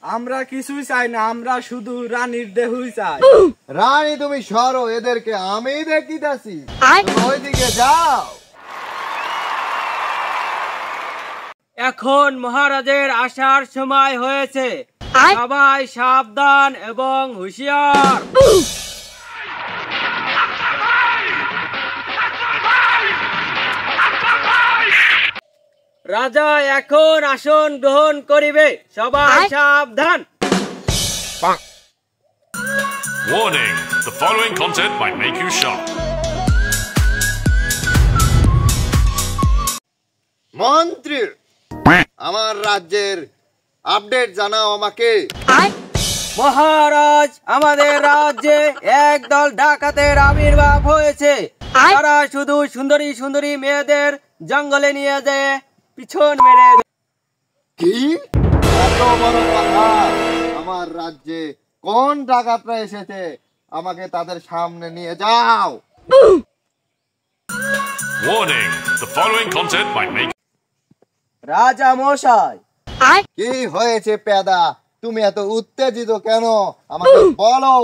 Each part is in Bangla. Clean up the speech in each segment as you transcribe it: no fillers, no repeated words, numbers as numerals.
আমরা কিছুই চাই না, আমরা শুধু রানীর দেহই চাই। রানী তুমি সরো, এদেরকে আমি দেখিতেছি, ওইদিকে যাও। এখন মহারাজের আসার সময় হয়েছে, সবাই সাবধান এবং হুঁশিয়ার। রাজা এখন আসন গ্রহণ করিবে, সবাই সাবধান। Warning, the following content might make you shocked. মন্ত্রী, আমার রাজ্যের আপডেট জানাও আমাকে। মহারাজ, আমাদের রাজ্যে একদল ডাকাতের আবির্ভাব হয়েছে। তারা শুধু সুন্দরী সুন্দরী মেয়েদের জঙ্গলে নিয়ে যায় পিছন মেরে। কি এত বড় কথা? আমার রাজ্যে কোন ডাকাতরা এসেছে? আমাকে তাদের সামনে নিয়ে যাও। Warning, the following content might make রাজা মশাই, কি হয়েছে পেদা? তুমি এত উত্তেজিত কেন? আমাকে বলো।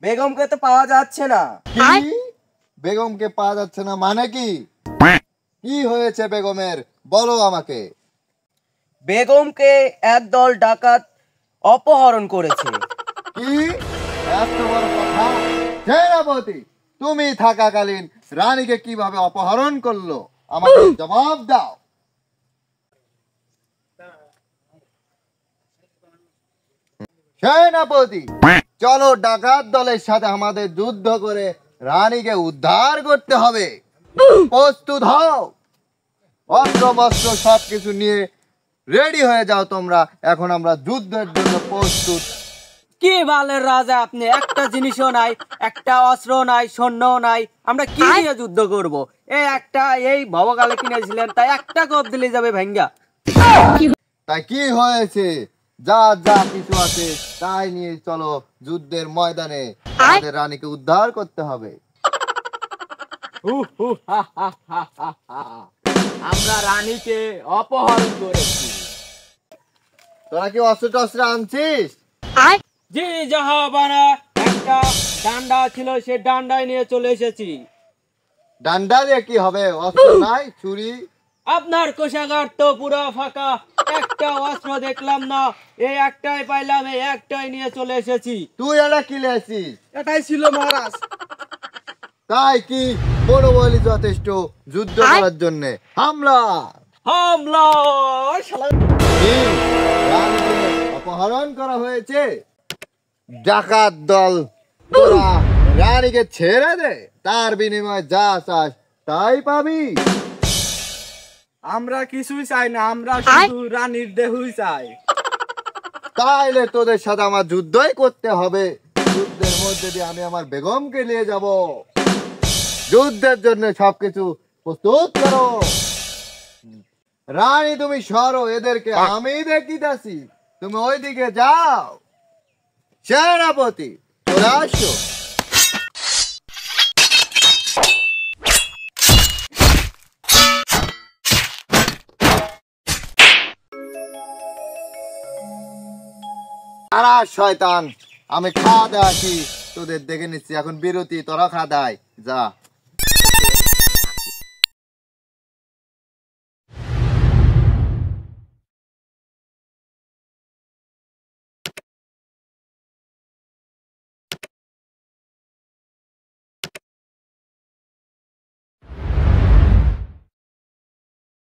বেগমকে তো পাওয়া যাচ্ছে না। কি? বেগমকে পাওয়া যাচ্ছে না মানে কি? কি হয়েছে বেগমের? বলো আমাকে। বেগমকে একদল ডাকাত অপহরণ করেছে। কি এত বড় কথা? সেনাপতি, তুমি থাকাকালীন রানীকে কিভাবে অপহরণ করলো? আমাকে জবাব দাও। সেনাপতি, চলো ডাকাত দলের সাথে আমাদের যুদ্ধ করে রানীকে উদ্ধার করতে হবে। প্রস্তুত হও, অস্ত্র বস্ত্র সবকিছু নিয়ে রেডি হয়ে যাও তোমরা। এখন আমরা যুদ্ধের জন্য প্রস্তুত। কি বলেন রাজা আপনি? একটা জিনিসও নাই, একটা অস্ত্র নাই, সৈন্যও নাই, আমরা কি দিয়ে যুদ্ধ করব? এই ভবকালে কিনেছিলেন, তাই একটা কোপ দিলে যাবে ভাঙ্গা। তাই কি হয়েছে? যা যা কিছু আছে তাই নিয়ে চলো যুদ্ধের ময়দানে। আমাদের রানীকে উদ্ধার করতে হবে। আমরা রানীকে অপহরণ করেছি। তোরা কি অস্ত্র টস্ত্র আনছিস? জি জাহাবানা, একটা ডান্ডা ছিল, সে ডান্ডায় নিয়ে চলে এসেছি। ডান্ডা দিয়ে কি হবে? অস্ত্র নাই? ছুরি? আপনার কোষাগার তো পুরো ফাঁকা, একটা অস্ত্র দেখলাম না। এই একটাই পাইলাম, এই একটাই নিয়ে চলে এসেছি। তুই এটা কি লেছিস? এটাই ছিল মহারাজ। তাই কি মনোবলই যথেষ্ট যুদ্ধ করার জন্য? হামলা! হামলা! কি? রানীকে অপহরণ করা হয়েছে? ডাকাত দল, তোরা রানীকে ছেড়ে দে, তার বিনিময়ে যা চাস তাই পাবি। আমরা কিছুই চাই না, আমরা শুধু রানীর দেহই চাই। তাইলে তোদের সাথে আমার যুদ্ধই করতে হবে। যুদ্ধের মধ্যে দিয়ে আমি আমার বেগমকে নিয়ে যাব। যুদ্ধের জন্য সবকিছু প্রস্তুত করো। রানী তুমি সরো, এদেরকে আমি দেখিতেছি, তুমি ওইদিকে যাও। সেনাপতি, চলে আসো। তারা শয়তান, আমি খাওয়া দাওয়া কি তোদের দেখে নিচ্ছি। এখন বিরতি, তোরা খা দায় যা।